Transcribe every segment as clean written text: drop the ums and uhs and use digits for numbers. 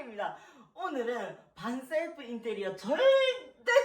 아닙니다. 오늘은 반셀프 인테리어 절대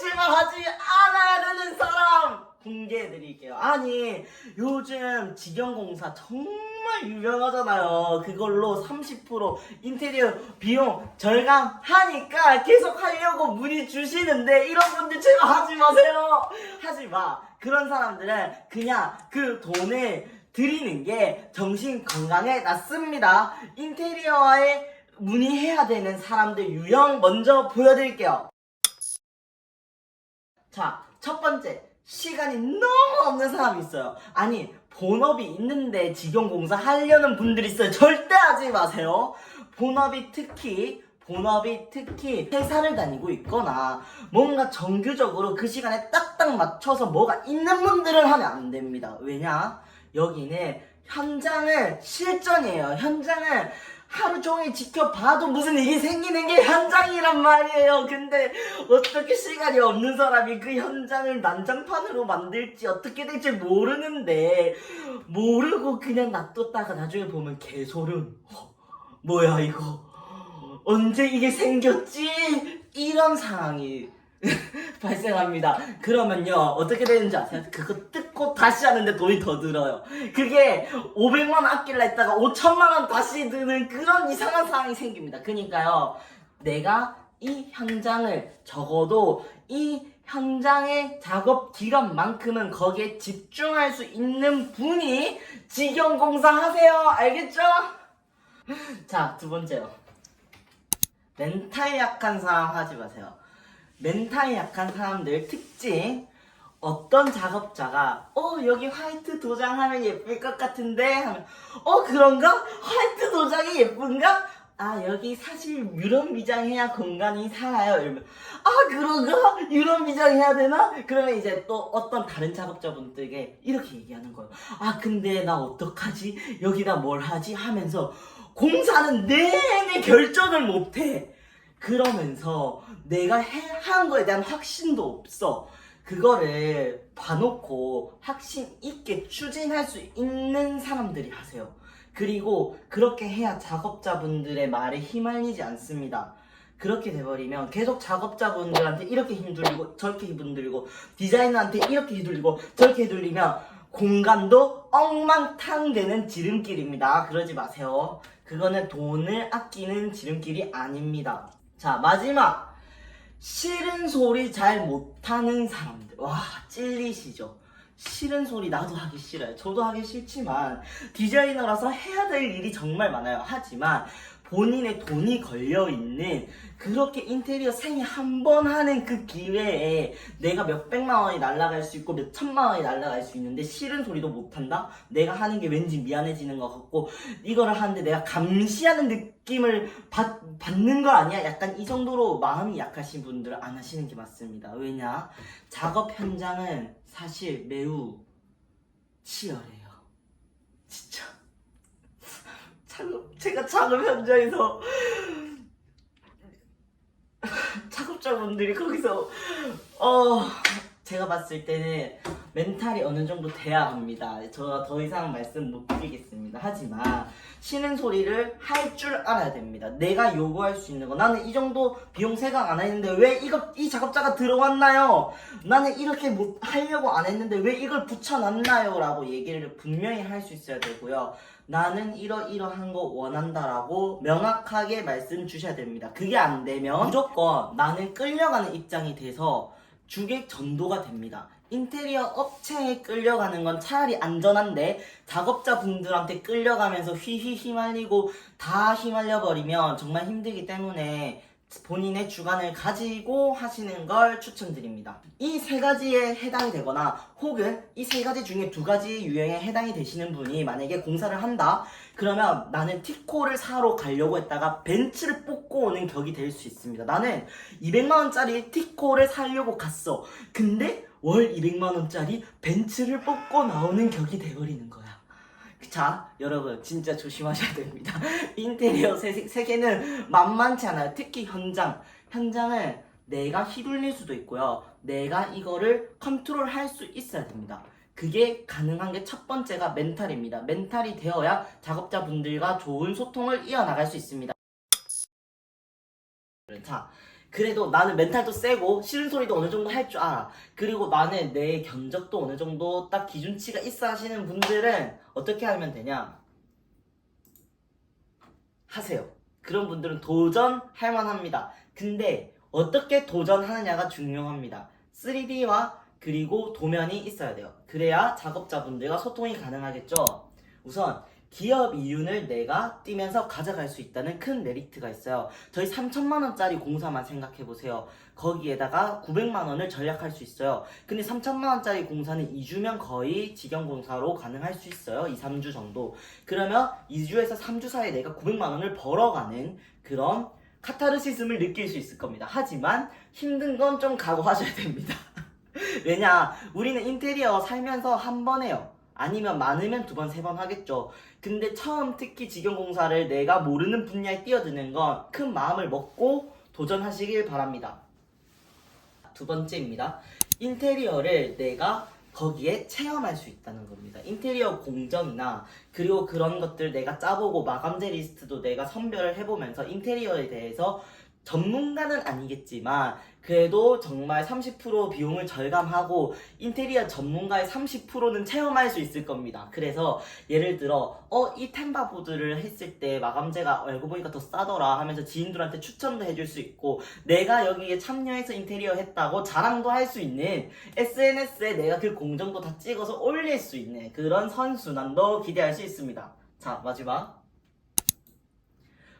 제가 하지 않아야 되는 사람 공개해드릴게요. 아니, 요즘 직영공사 정말 유명하잖아요. 그걸로 30% 인테리어 비용 절감하니까 계속 하려고 문의 주시는데, 이런 분들 제가 하지 마세요. 하지 마. 그런 사람들은 그냥 그 돈을 드리는 게 정신 건강에 낫습니다. 인테리어에 문의해야 되는 사람들 유형 먼저 보여드릴게요. 자, 첫 번째, 시간이 너무 없는 사람이 있어요. 아니, 본업이 있는데 직영공사 하려는 분들이 있어요. 절대 하지 마세요. 본업이 특히 회사를 다니고 있거나 뭔가 정규적으로 그 시간에 딱딱 맞춰서 뭐가 있는 분들은 하면 안 됩니다. 왜냐? 여기는 현장은 실전이에요. 현장은 하루 종일 지켜봐도 무슨 일이 생기는 게 현장이란 말이에요. 근데 어떻게 시간이 없는 사람이 그 현장을 난장판으로 만들지 어떻게 될지 모르는데, 모르고 그냥 놔뒀다가 나중에 보면 개소름. 뭐야 이거, 언제 이게 생겼지? 이런 상황이 발생합니다. 그러면요, 어떻게 되는지 아세요? 그거 뜯고 다시 하는데 돈이 더 들어요. 그게 500만 원 아낄라 했다가 5천만 원 다시 드는 그런 이상한 상황이 생깁니다. 그러니까요, 내가 이 현장을, 적어도 이 현장의 작업 기간만큼은 거기에 집중할 수 있는 분이 직영공사 하세요. 알겠죠? 자, 두 번째요. 멘탈 약한 사람 하지 마세요. 멘탈이 약한 사람들 특징, 어떤 작업자가 여기 화이트 도장하면 예쁠 것 같은데 하면 그런가? 화이트 도장이 예쁜가? 아, 여기 사실 유런 미장해야 공간이 살아요. 이러면 그런가? 유런 미장해야 되나? 그러면 이제 또 어떤 다른 작업자분들에게 이렇게 얘기하는 거예요. 근데 나 어떡하지? 여기다 뭘 하지? 하면서 공사는 내내 결정을 못해. 그러면서 내가 한 거에 대한 확신도 없어. 그거를 봐놓고 확신 있게 추진할 수 있는 사람들이 하세요. 그리고 그렇게 해야 작업자분들의 말에 휘말리지 않습니다. 그렇게 돼버리면 계속 작업자분들한테 이렇게 힘들리고 저렇게 힘들리고 디자이너한테 이렇게 힘들리고 저렇게 힘들리면 공간도 엉망탕되는 지름길입니다. 그러지 마세요. 그거는 돈을 아끼는 지름길이 아닙니다. 자, 마지막, 싫은 소리 잘 못하는 사람들. 와, 찔리시죠? 싫은 소리 나도 하기 싫어요. 저도 하기 싫지만 디자이너라서 해야 될 일이 정말 많아요. 하지만 본인의 돈이 걸려있는, 그렇게 인테리어 생애 한 번 하는 그 기회에 내가 몇백만 원이 날아갈 수 있고 몇천만 원이 날아갈 수 있는데 싫은 소리도 못한다? 내가 하는 게 왠지 미안해지는 것 같고 이거를 하는데 내가 감시하는 느낌을 받는 거 아니야? 약간 이 정도로 마음이 약하신 분들은 안 하시는 게 맞습니다. 왜냐? 작업 현장은 사실 매우 치열해요. 진짜. 제가 작업 현장에서 작업자분들이 거기서 제가 봤을 때는 멘탈이 어느 정도 돼야 합니다. 저 더 이상 말씀 못 드리겠습니다. 하지만 쉬는 소리를 할 줄 알아야 됩니다. 내가 요구할 수 있는 거, 나는 이 정도 비용 생각 안 했는데 왜 이 작업자가 들어왔나요? 나는 이렇게 못 하려고 안 했는데 왜 이걸 붙여놨나요? 라고 얘기를 분명히 할 수 있어야 되고요. 나는 이러한 거 원한다라고 명확하게 말씀 주셔야 됩니다. 그게 안 되면 무조건 나는 끌려가는 입장이 돼서 주객 전도가 됩니다. 인테리어 업체에 끌려가는 건 차라리 안전한데, 작업자분들한테 끌려가면서 휘말리고 다 휘말려버리면 정말 힘들기 때문에 본인의 주관을 가지고 하시는 걸 추천드립니다. 이 세 가지에 해당이 되거나 혹은 이 세 가지 중에 두 가지 유형에 해당이 되시는 분이 만약에 공사를 한다? 그러면 나는 티코를 사러 가려고 했다가 벤츠를 뽑고 오는 격이 될 수 있습니다. 나는 200만원짜리 티코를 사려고 갔어. 근데 월 200만원짜리 벤츠를 뽑고 나오는 격이 돼버리는 거야. 자, 여러분 진짜 조심하셔야 됩니다. 인테리어 세계는 만만치 않아요. 특히 현장을 내가 휘둘릴 수도 있고요. 내가 이거를 컨트롤할 수 있어야 됩니다. 그게 가능한 게 첫 번째가 멘탈입니다. 멘탈이 되어야 작업자분들과 좋은 소통을 이어나갈 수 있습니다. 자, 그래도 나는 멘탈도 세고 싫은 소리도 어느 정도 할 줄 알아. 그리고 나는 내 견적도 어느 정도 딱 기준치가 있어 하시는 분들은 어떻게 하면 되냐? 하세요. 그런 분들은 도전할 만합니다. 근데 어떻게 도전하느냐가 중요합니다. 3D와 그리고 도면이 있어야 돼요. 그래야 작업자분들과 소통이 가능하겠죠. 우선 기업 이윤을 내가 뛰면서 가져갈 수 있다는 큰 메리트가 있어요. 저희 3천만 원짜리 공사만 생각해 보세요. 거기에다가 900만 원을 절약할 수 있어요. 근데 3천만 원짜리 공사는 2주면 거의 직영공사로 가능할 수 있어요. 2, 3주 정도. 그러면 2주에서 3주 사이에 내가 900만 원을 벌어가는 그런 카타르시즘을 느낄 수 있을 겁니다. 하지만 힘든 건 좀 각오하셔야 됩니다. 왜냐, 우리는 인테리어 살면서 한 번 해요. 아니면 많으면 2번, 3번 하겠죠. 근데 처음 특히 직영공사를 내가 모르는 분야에 뛰어드는 건 큰 마음을 먹고 도전하시길 바랍니다. 2번째입니다. 인테리어를 내가 거기에 체험할 수 있다는 겁니다. 인테리어 공정이나 그리고 그런 것들 내가 짜보고 마감재 리스트도 내가 선별을 해보면서 인테리어에 대해서 전문가는 아니겠지만 그래도 정말 30% 비용을 절감하고 인테리어 전문가의 30%는 체험할 수 있을 겁니다. 그래서 예를 들어 이 템바 보드를 했을 때 마감재가 알고 보니까 더 싸더라 하면서 지인들한테 추천도 해줄 수 있고 내가 여기에 참여해서 인테리어 했다고 자랑도 할 수 있는 SNS에 내가 그 공정도 다 찍어서 올릴 수 있는 그런 선순환도 기대할 수 있습니다. 자, 마지막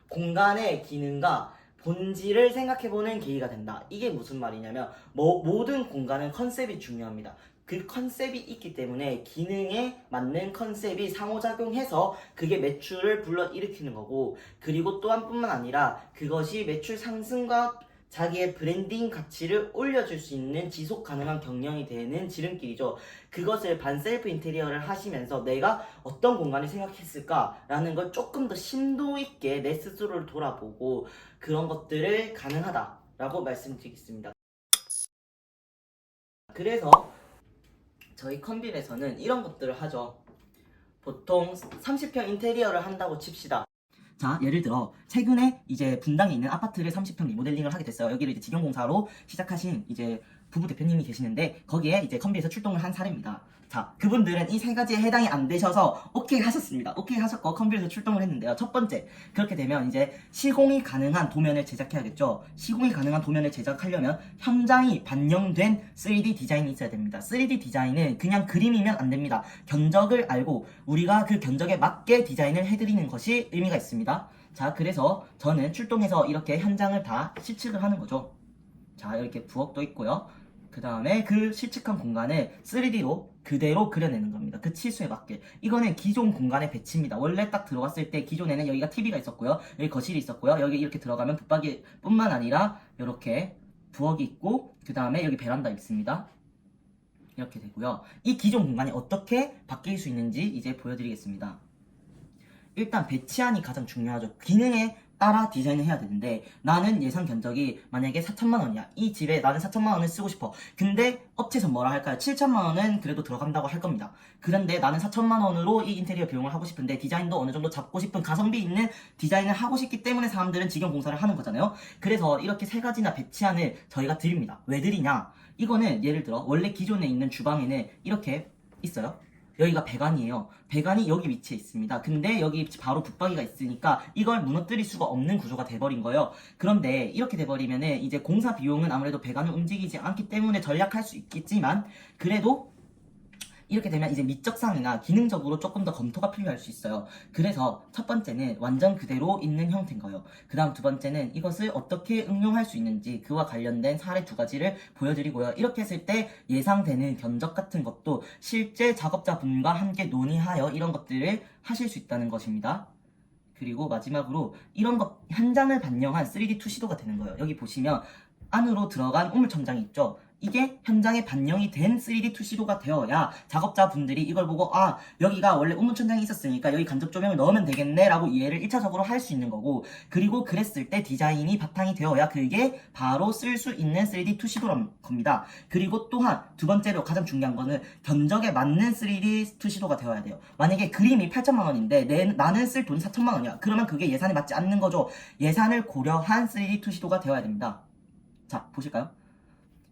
공간의 기능과 본질을 생각해보는 계기가 된다. 이게 무슨 말이냐면 모든 공간은 컨셉이 중요합니다. 그 컨셉이 있기 때문에 기능에 맞는 컨셉이 상호작용해서 그게 매출을 불러일으키는 거고 그리고 또한 뿐만 아니라 그것이 매출 상승과 자기의 브랜딩 가치를 올려줄 수 있는 지속 가능한 경영이 되는 지름길이죠. 그것을 반셀프 인테리어를 하시면서 내가 어떤 공간을 생각했을까라는 걸 조금 더 심도 있게 내 스스로를 돌아보고 그런 것들을 가능하다라고 말씀드리겠습니다. 그래서 저희 컨빌에서는 이런 것들을 하죠. 보통 30평 인테리어를 한다고 칩시다. 자, 예를 들어 최근에 이제 분당에 있는 아파트를 30평 리모델링을 하게 됐어요. 여기를 이제 직영공사로 시작하신 이제 부부 대표님이 계시는데 거기에 이제 컨비에서 출동을 한 사례입니다. 자, 그분들은 이 세 가지에 해당이 안 되셔서 오케이 하셨습니다. 오케이 하셨고 컨비에서 출동을 했는데요. 첫 번째, 그렇게 되면 이제 시공이 가능한 도면을 제작해야겠죠. 시공이 가능한 도면을 제작하려면 현장이 반영된 3D 디자인이 있어야 됩니다. 3D 디자인은 그냥 그림이면 안 됩니다. 견적을 알고 우리가 그 견적에 맞게 디자인을 해드리는 것이 의미가 있습니다. 자, 그래서 저는 출동해서 이렇게 현장을 다 실측을 하는 거죠. 자, 이렇게 부엌도 있고요. 그 다음에 그 실측한 공간을 3D로 그대로 그려내는 겁니다. 그 치수에 맞게. 이거는 기존 공간의 배치입니다. 원래 딱 들어갔을 때 기존에는 여기가 TV가 있었고요. 여기 거실이 있었고요. 여기 이렇게 들어가면 붙박이 뿐만 아니라 이렇게 부엌이 있고 그 다음에 여기 베란다 있습니다. 이렇게 되고요. 이 기존 공간이 어떻게 바뀔 수 있는지 이제 보여드리겠습니다. 일단 배치안이 가장 중요하죠. 기능에 따라 디자인을 해야 되는데 나는 예상 견적이 만약에 4천만 원이야. 이 집에 나는 4천만 원을 쓰고 싶어. 근데 업체에서 뭐라 할까요? 7천만 원은 그래도 들어간다고 할 겁니다. 그런데 나는 4천만 원으로 이 인테리어 비용을 하고 싶은데 디자인도 어느 정도 잡고 싶은 가성비 있는 디자인을 하고 싶기 때문에 사람들은 직영공사를 하는 거잖아요. 그래서 이렇게 세 가지나 배치안을 저희가 드립니다. 왜 드리냐? 이거는 예를 들어 원래 기존에 있는 주방에는 이렇게 있어요. 여기가 배관이에요. 배관이 여기 위치에 있습니다. 근데 여기 바로 붙박이가 있으니까 이걸 무너뜨릴 수가 없는 구조가 돼버린 거예요. 그런데 이렇게 돼버리면은 이제 공사 비용은 아무래도 배관을 움직이지 않기 때문에 절약할 수 있겠지만 그래도 이렇게 되면 이제 미적상이나 기능적으로 조금 더 검토가 필요할 수 있어요. 그래서 첫 번째는 완전 그대로 있는 형태인 거예요. 그 다음 두 번째는 이것을 어떻게 응용할 수 있는지 그와 관련된 사례 2가지를 보여드리고요. 이렇게 했을 때 예상되는 견적 같은 것도 실제 작업자분과 함께 논의하여 이런 것들을 하실 수 있다는 것입니다. 그리고 마지막으로 이런 것 현장을 반영한 3D 투시도가 되는 거예요. 여기 보시면 안으로 들어간 우물천장이 있죠. 이게 현장에 반영이 된 3D 투시도가 되어야 작업자분들이 이걸 보고 아 여기가 원래 우문천장이 있었으니까 여기 간접 조명을 넣으면 되겠네 라고 이해를 1차적으로 할 수 있는 거고, 그리고 그랬을 때 디자인이 바탕이 되어야 그게 바로 쓸 수 있는 3D 투시도란 겁니다. 그리고 또한 두 번째로 가장 중요한 거는 견적에 맞는 3D 투시도가 되어야 돼요. 만약에 그림이 8천만 원인데 나는 쓸 돈이 4천만 원이야. 그러면 그게 예산에 맞지 않는 거죠. 예산을 고려한 3D 투시도가 되어야 됩니다. 자 보실까요?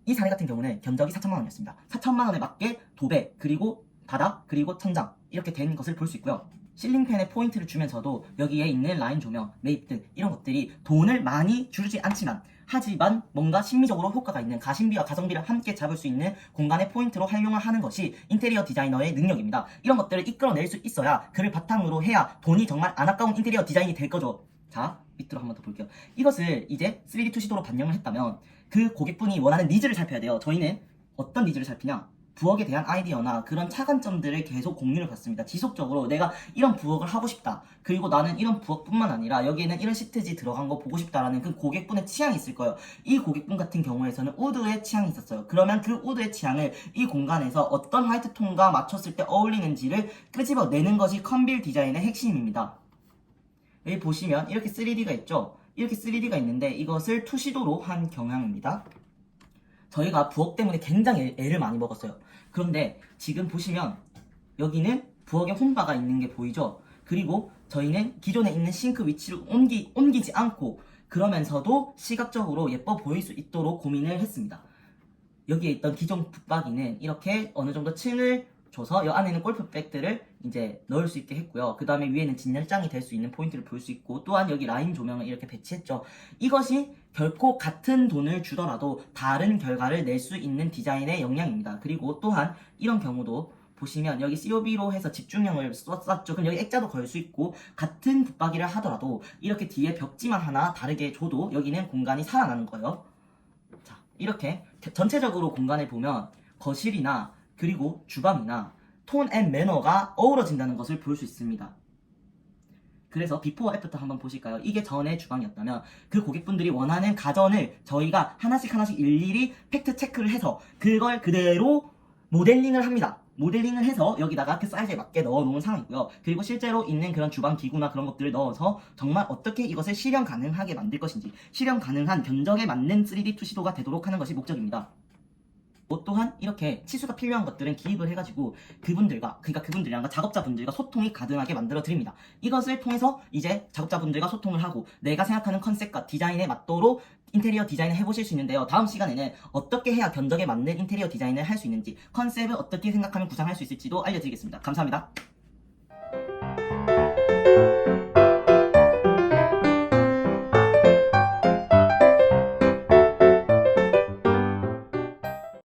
이 사례 같은 경우는 견적이 4천만 원이었습니다. 4천만 원에 맞게 도배, 그리고 바닥, 그리고 천장 이렇게 된 것을 볼 수 있고요. 실링팬에 포인트를 주면서도 여기에 있는 라인 조명, 매입 등 이런 것들이 돈을 많이 주지 않지만 하지만 뭔가 심미적으로 효과가 있는 가심비와 가성비를 함께 잡을 수 있는 공간의 포인트로 활용을 하는 것이 인테리어 디자이너의 능력입니다. 이런 것들을 이끌어낼 수 있어야 그를 바탕으로 해야 돈이 정말 안 아까운 인테리어 디자인이 될 거죠. 자, 밑으로 한번 더 볼게요. 이것을 이제 3D 투시도로 반영을 했다면 그 고객분이 원하는 니즈를 살펴야 돼요. 저희는 어떤 니즈를 살피냐? 부엌에 대한 아이디어나 그런 차관점들을 계속 공유를 받습니다. 지속적으로 내가 이런 부엌을 하고 싶다. 그리고 나는 이런 부엌뿐만 아니라 여기에는 이런 시트지 들어간 거 보고 싶다라는 그 고객분의 취향이 있을 거예요. 이 고객분 같은 경우에서는 우드의 취향이 있었어요. 그러면 그 우드의 취향을 이 공간에서 어떤 화이트 톤과 맞췄을 때 어울리는지를 끄집어내는 것이 컨빌 디자인의 핵심입니다. 여기 보시면 이렇게 3D가 있죠? 이렇게 3D가 있는데 이것을 투시도로 한 경향입니다. 저희가 부엌 때문에 굉장히 애를 많이 먹었어요. 그런데 지금 보시면 여기는 부엌에 홈바가 있는 게 보이죠? 그리고 저희는 기존에 있는 싱크 위치를 옮기지 않고 그러면서도 시각적으로 예뻐 보일 수 있도록 고민을 했습니다. 여기에 있던 기존 붙박이는 이렇게 어느 정도 층을 줘서 이 안에는 골프백들을 이제 넣을 수 있게 했고요. 그 다음에 위에는 진열장이 될 수 있는 포인트를 볼 수 있고, 또한 여기 라인 조명을 이렇게 배치했죠. 이것이 결코 같은 돈을 주더라도 다른 결과를 낼 수 있는 디자인의 역량입니다. 그리고 또한 이런 경우도 보시면 여기 COB로 해서 집중형을 썼죠. 그럼 여기 액자도 걸 수 있고 같은 붙박이를 하더라도 이렇게 뒤에 벽지만 하나 다르게 줘도 여기는 공간이 살아나는 거예요. 자, 이렇게 전체적으로 공간을 보면 거실이나 그리고 주방이나 톤 앤 매너가 어우러진다는 것을 볼 수 있습니다. 그래서 비포 애프터 한번 보실까요? 이게 전에 주방이었다면 그 고객분들이 원하는 가전을 저희가 하나씩 일일이 팩트 체크를 해서 그걸 그대로 모델링을 합니다. 모델링을 해서 여기다가 그 사이즈에 맞게 넣어 놓은 상황이고요. 그리고 실제로 있는 그런 주방 기구나 그런 것들을 넣어서 정말 어떻게 이것을 실현 가능하게 만들 것인지, 실현 가능한 견적에 맞는 3D 투시도가 되도록 하는 것이 목적입니다. 또한 이렇게 치수가 필요한 것들은 기입을 해가지고 그분들이랑 작업자분들과 소통이 가능하게 만들어 드립니다. 이것을 통해서 이제 작업자분들과 소통을 하고 내가 생각하는 컨셉과 디자인에 맞도록 인테리어 디자인을 해보실 수 있는데요. 다음 시간에는 어떻게 해야 견적에 맞는 인테리어 디자인을 할 수 있는지, 컨셉을 어떻게 생각하면 구상할 수 있을지도 알려드리겠습니다. 감사합니다.